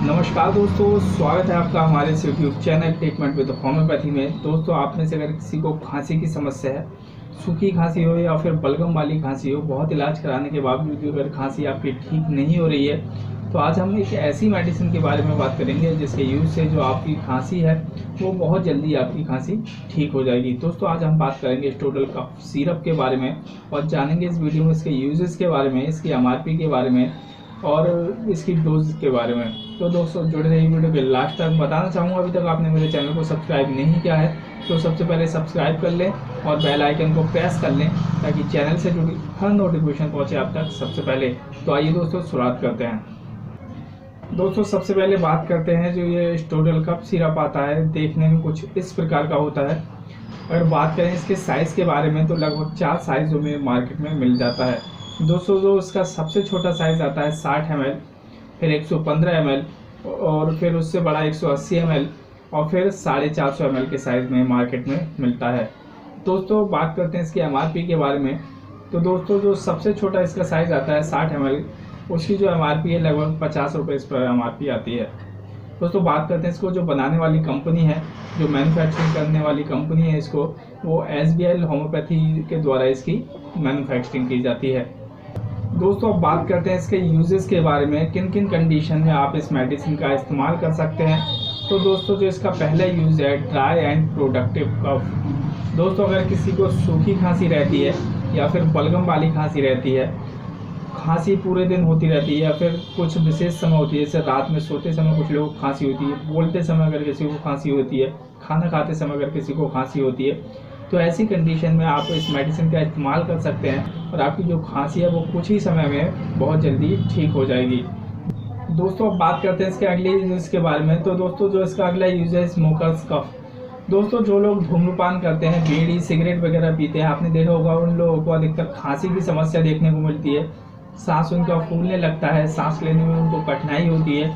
नमस्कार दोस्तों, स्वागत है आपका हमारे इस YouTube channel treatment with homeopathy में। दोस्तों, आप में से अगर किसी को खांसी की समस्या है, सूखी खांसी हो या फिर बलगम वाली खांसी हो, बहुत इलाज कराने के बावजूद भी अगर खांसी आपकी ठीक नहीं हो रही है, तो आज हम एक ऐसी मेडिसिन के बारे में बात करेंगे जिसके यूज़ से जो आपकी खांसी है वो बहुत जल्दी आपकी खांसी ठीक हो जाएगी। दोस्तों, आज हम बात करेंगे स्टोडल कफ सिरप के बारे में और जानेंगे इस वीडियो में इसके यूजेस के बारे में, इसकी एमआरपी के बारे में और इसकी डोज के बारे में। तो दोस्तों, जुड़े रहिए वीडियो के लास्ट तक। बताना चाहूँगा, अभी तक आपने मेरे चैनल को सब्सक्राइब नहीं किया है तो सबसे पहले सब्सक्राइब कर लें और बेल आइकन को प्रेस कर लें ताकि चैनल से जुड़ी हर नोटिफिकेशन पहुँचे आप तक सबसे पहले। तो आइए दोस्तों, शुरुआत करते हैं। दोस्तों, सबसे पहले बात करते हैं, जो ये स्टोडल कफ सिरप आता है देखने में कुछ इस प्रकार का होता है। अगर बात करें इसके साइज़ के बारे में तो लगभग 4 साइज़ों में मार्केट में मिल जाता है। दोस्तों, जो इसका सबसे छोटा साइज़ आता है 60 ml, फिर 115 ml और फिर उससे बड़ा 180 ml और फिर 450 ml के साइज़ में मार्केट में मिलता है। दोस्तों, बात करते हैं इसकी एमआरपी के बारे में। तो दोस्तों, जो सबसे छोटा इसका साइज़ आता है 60 ml, उसकी जो एमआरपी है लगभग 50 रुपये इस पर एमआरपी आती है। दोस्तों, बात करते हैं इसको जो बनाने वाली कंपनी है, जो मैन्युफैक्चरिंग करने वाली कंपनी है, इसको वो SBL होम्योपैथी के द्वारा इसकी मैन्युफैक्चरिंग की जाती है। दोस्तों, अब बात करते हैं इसके यूजेस के बारे में, किन किन कंडीशन में आप इस मेडिसिन का इस्तेमाल कर सकते हैं। तो दोस्तों, जो इसका पहला यूज़ है ड्राई एंड प्रोडक्टिव कफ। दोस्तों, अगर किसी को सूखी खांसी रहती है या फिर बलगम वाली खांसी रहती है, खांसी पूरे दिन होती रहती है या फिर कुछ विशेष समय होती है, जैसे रात में सोते समय कुछ लोगों को खांसी होती है, बोलते समय अगर किसी को खांसी होती है, खाना खाते समय अगर किसी को खांसी होती है, तो ऐसी कंडीशन में आप इस मेडिसिन का इस्तेमाल कर सकते हैं और आपकी जो खांसी है वो कुछ ही समय में बहुत जल्दी ठीक हो जाएगी। दोस्तों, अब बात करते हैं इसके अगले यूज़ के बारे में। तो दोस्तों, जो इसका अगला यूज़ है स्मोकर्स कफ। दोस्तों, जो लोग धूम्रपान करते हैं, बीड़ी सिगरेट वगैरह पीते हैं, आपने देखा होगा उन लोगों को अधिकतर खांसी की समस्या देखने को मिलती है। सांस उनका फूलने लगता है, सांस लेने में उनको कठिनाई होती है।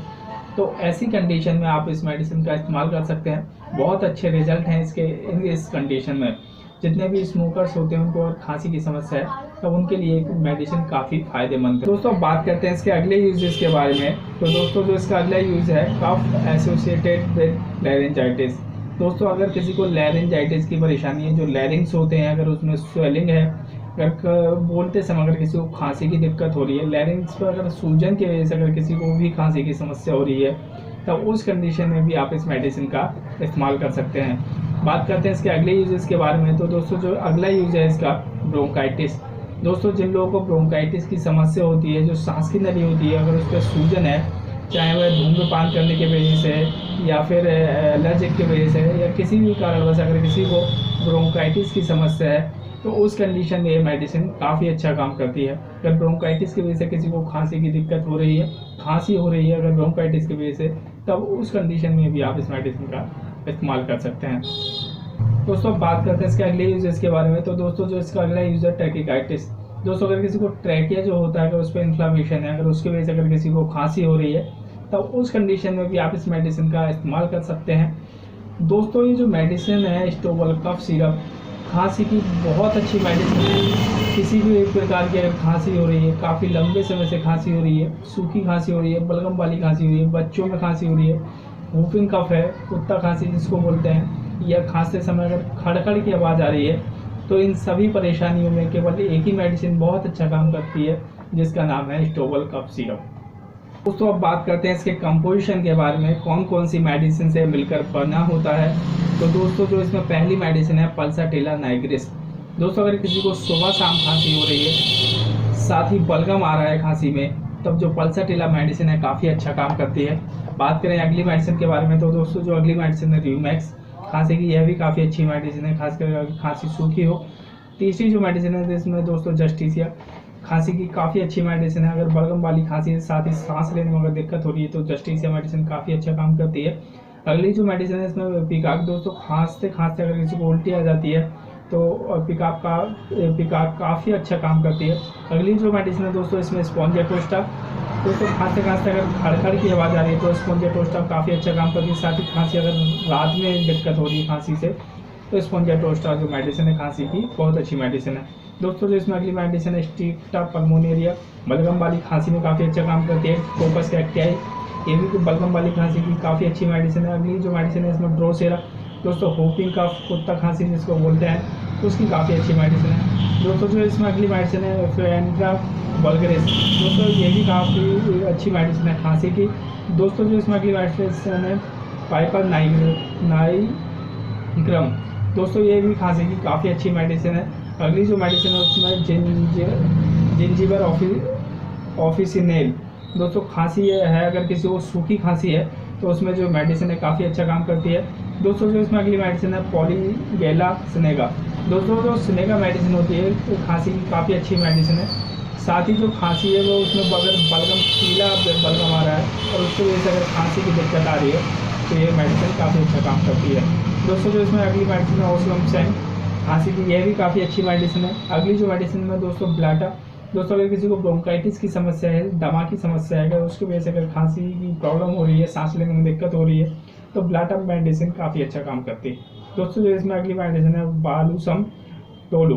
तो ऐसी कंडीशन में आप इस मेडिसिन का इस्तेमाल कर सकते हैं। बहुत अच्छे रिजल्ट हैं इसके इस कंडीशन में। जितने भी स्मोकर्स होते हैं उनको और खांसी की समस्या है, तब उनके लिए मेडिसिन काफ़ी फायदेमंद है। दोस्तों, बात करते हैं इसके अगले यूजेस के बारे में। तो दोस्तों, जो इसका अगला यूज़ है कफ एसोसिएटेड विद लैरिंजाइटिस। दोस्तों, अगर किसी को लैरिंजाइटिस की परेशानी है, जो लैरिंग्स होते हैं, अगर उसमें स्वेलिंग है, अगर बोलते समय अगर किसी को खांसी की दिक्कत हो रही है, लैरिंग्स पर अगर सूजन की वजह से अगर किसी को भी खांसी की समस्या हो रही है, तब उस कंडीशन में भी आप इस मेडिसिन का इस्तेमाल कर सकते हैं। बात करते हैं इसके अगले यूजेस के बारे में। तो दोस्तों, जो अगला यूज है इसका ब्रोंकाइटिस। दोस्तों, जिन लोगों को ब्रोंकाइटिस की समस्या होती है, जो सांस की नली होती है, अगर उस पर सूजन है, चाहे वह धूम्रपान करने की वजह से या फिर एलर्जिक की वजह से या किसी भी कारणवश अगर किसी को ब्रोंकाइटिस की समस्या है, तो उस कंडीशन में ये मेडिसिन काफ़ी अच्छा काम करती है। अगर ब्रोंकाइटिस की वजह से किसी को खांसी की दिक्कत हो रही है, खांसी हो रही है अगर ब्रोंकाइटिस की वजह से, तब उस कंडीशन में भी आप इस मेडिसिन का इस्तेमाल कर सकते हैं। दोस्तों, बात करते हैं इसके अगले यूजेस के बारे में। तो दोस्तों, जो इसका अगला यूज है ट्रैकिकाइटिस। दोस्तों, अगर किसी को ट्रैकिया जो होता है, अगर उस पर इन्फ्लामेशन है, अगर उसकी वजह से अगर किसी को खांसी हो रही है, तब उस कंडीशन में भी आप इस मेडिसिन का इस्तेमाल कर सकते हैं। दोस्तों, ये जो मेडिसिन है स्टोडल कफ सिरप, खांसी की बहुत अच्छी मेडिसिन है। किसी भी एक प्रकार की अगर खांसी हो रही है, काफ़ी लंबे समय से खांसी हो रही है, सूखी खांसी हो रही है, बलगम वाली खांसी हो रही है, बच्चों में खांसी हो रही है, वूफिंग कफ है, कुत्ता खांसी जिसको बोलते हैं, या खांसते समय अगर खड़खड़ की आवाज़ आ रही है, तो इन सभी परेशानियों में केवल एक ही मेडिसिन बहुत अच्छा काम करती है, जिसका नाम है स्टोडल कफ सिरप। दोस्तों, अब बात करते हैं इसके कंपोजिशन के बारे में, कौन कौन सी मेडिसिन से मिलकर बना होता है। तो दोस्तों, जो इसमें पहली मेडिसिन है पल्साटिला नाइग्रिस। दोस्तों, अगर किसी को सुबह शाम खांसी हो रही है, साथ ही बलगम आ रहा है खांसी में, तब जो पल्साटिला मेडिसिन है काफ़ी अच्छा काम करती है। बात करें अगली मेडिसिन के बारे में, तो दोस्तों, जो अगली मेडिसिन है र्यूमैक्स। खांसी की यह भी काफ़ी अच्छी मेडिसिन है, खासकर अगर खांसी सूखी हो। तीसरी जो मेडिसिन है इसमें दोस्तों जस्टिसिया, खांसी की काफ़ी अच्छी मेडिसिन है। अगर बलगम वाली खांसी है, साथ ही सांस लेने में अगर दिक्कत हो रही है, तो जस्टिसिया मेडिसिन काफ़ी अच्छा काम करती है। अगली जो मेडिसिन है इसमें पिकाक। दोस्तों, खांसते खांसते अगर किसी को उल्टी आ जाती है, तो पिकाक काफ़ी अच्छा काम करती है। अगली जो मेडिसिन है दोस्तों, इसमें स्पॉन्जियाटोस्टा। दोस्तों, खांसते खांसते अगर खड़खड़ की आवाज़ आ रही है, तो स्पॉन्जियाटोस्टा काफ़ी अच्छा काम करती है। साथ ही खांसी अगर रात में दिक्कत हो रही है खांसी से, तो स्पॉन्जियाटोस्टा जो मेडिसिन है खांसी की, बहुत अच्छी मेडिसिन है। दोस्तों, जो इसमें अगली मेडिसिन है स्ट्रिप्टा पल्मोनेरिया, बलगम वाली खांसी में काफ़ी अच्छा काम करती है। फोकस कैक्टियाई, ये भी बलगम वाली खांसी की काफ़ी अच्छी मेडिसिन है। अगली जो मेडिसिन है इसमें ड्रोसेरा, दोस्तों होपिंग का कुत्ता खांसी जिसको बोलते हैं, उसकी काफ़ी अच्छी मेडिसिन है। दोस्तों जो इसमें अगली मेडिसिन है फेंड्रा वल्गरिस, दोस्तों ये भी काफ़ी अच्छी मेडिसिन है खांसी की। दोस्तों जो इसमें अगली मेडिसिन है पाइपर नाइग्रम, दोस्तों ये भी खांसी की काफ़ी अच्छी मेडिसिन है। अगली जो मेडिसिन है उसमें जिंजीबर ऑफिसिनेल, दोस्तों खांसी है अगर किसी को सूखी खांसी है तो उसमें जो मेडिसिन है काफ़ी अच्छा काम करती है। दोस्तों जो इसमें अगली मेडिसिन है पॉलीगेला सिनेगा, दोस्तों जो सिनेगा मेडिसिन होती है वो खांसी की काफ़ी अच्छी मेडिसिन है। साथ ही जो खांसी है वो उसमें अगर बलगम पीला बलगम आ रहा है और उसकी वजह से अगर खांसी की दिक्कत आ रही है तो ये मेडिसिन काफ़ी अच्छा काम करती है। दोस्तों जो इसमें अगली मेडिसिन है ओस्लमसैन खांसी की, यह भी काफ़ी अच्छी मेडिसिन है। अगली जो मेडिसिन में दोस्तों ब्लाटा, दोस्तों अगर किसी को ब्रोंकाइटिस की समस्या है, दमा की समस्या है, अगर उसकी वजह से अगर खांसी की प्रॉब्लम हो रही है, सांस लेने में दिक्कत हो रही है तो ब्लाटा मेडिसिन काफ़ी अच्छा काम करती है। दोस्तों जो इसमें अगली मेडिसिन है बालूसम टोलू,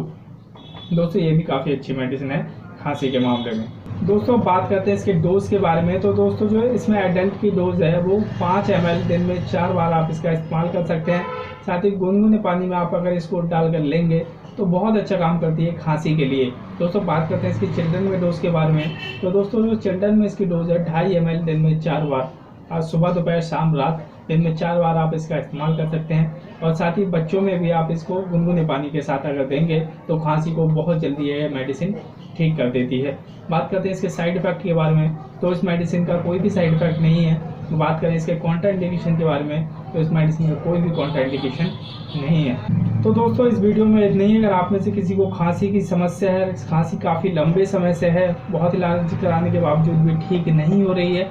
दोस्तों ये भी काफ़ी अच्छी मेडिसिन है खांसी के मामले में। दोस्तों बात करते हैं इसके डोज के बारे में, तो दोस्तों जो इसमें एडल्ट की डोज है वो 5 ml दिन में 4 बार आप इसका इस्तेमाल कर सकते हैं। साथ ही गुनगुने पानी में आप अगर इसको डालकर लेंगे तो बहुत अच्छा काम करती है खांसी के लिए। दोस्तों बात करते हैं इसकी चिल्ड्रन में डोज के बारे में, तो दोस्तों जो चिल्ड्रन में इसकी डोज है 2.5 ml दिन में 4 बार, आज सुबह दोपहर शाम रात दिन में 4 बार आप इसका इस्तेमाल कर सकते हैं। और साथ ही बच्चों में भी आप इसको गुनगुने पानी के साथ अगर देंगे तो खांसी को बहुत जल्दी ये मेडिसिन ठीक कर देती है। बात करते हैं इसके साइड इफेक्ट के बारे में, तो इस मेडिसिन का कोई भी साइड इफेक्ट नहीं है। बात करें इसके कॉन्ट्राइंडिकेशन के बारे में, तो इस मेडिसिन का कोई भी कॉन्ट्राइंडिकेशन नहीं है। तो दोस्तों इस वीडियो में इतना ही। अगर आप में से किसी को खांसी की समस्या है, खांसी काफ़ी लंबे समय से है, बहुत इलाज कराने के बावजूद भी ठीक नहीं हो रही है,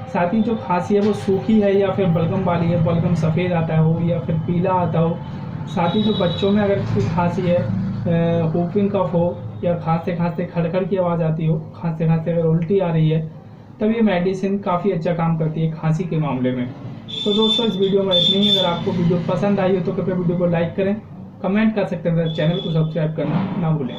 साथ ही जो खांसी है वो सूखी है या फिर बलगम वाली है, बलगम सफ़ेद आता हो या फिर पीला आता हो, साथ ही जो बच्चों में अगर कोई खांसी है, होपिंग कफ हो या खांसते खांसते खड़खड़ की आवाज़ आती हो, खांसते खांसते अगर उल्टी आ रही है, तब ये मेडिसिन काफ़ी अच्छा काम करती है खांसी के मामले में। तो दोस्तों इस वीडियो में इतनी ही। अगर आपको वीडियो पसंद आई हो तो कृपया वीडियो को लाइक करें, कमेंट कर सकते हैं, चैनल को सब्सक्राइब करना ना भूलें।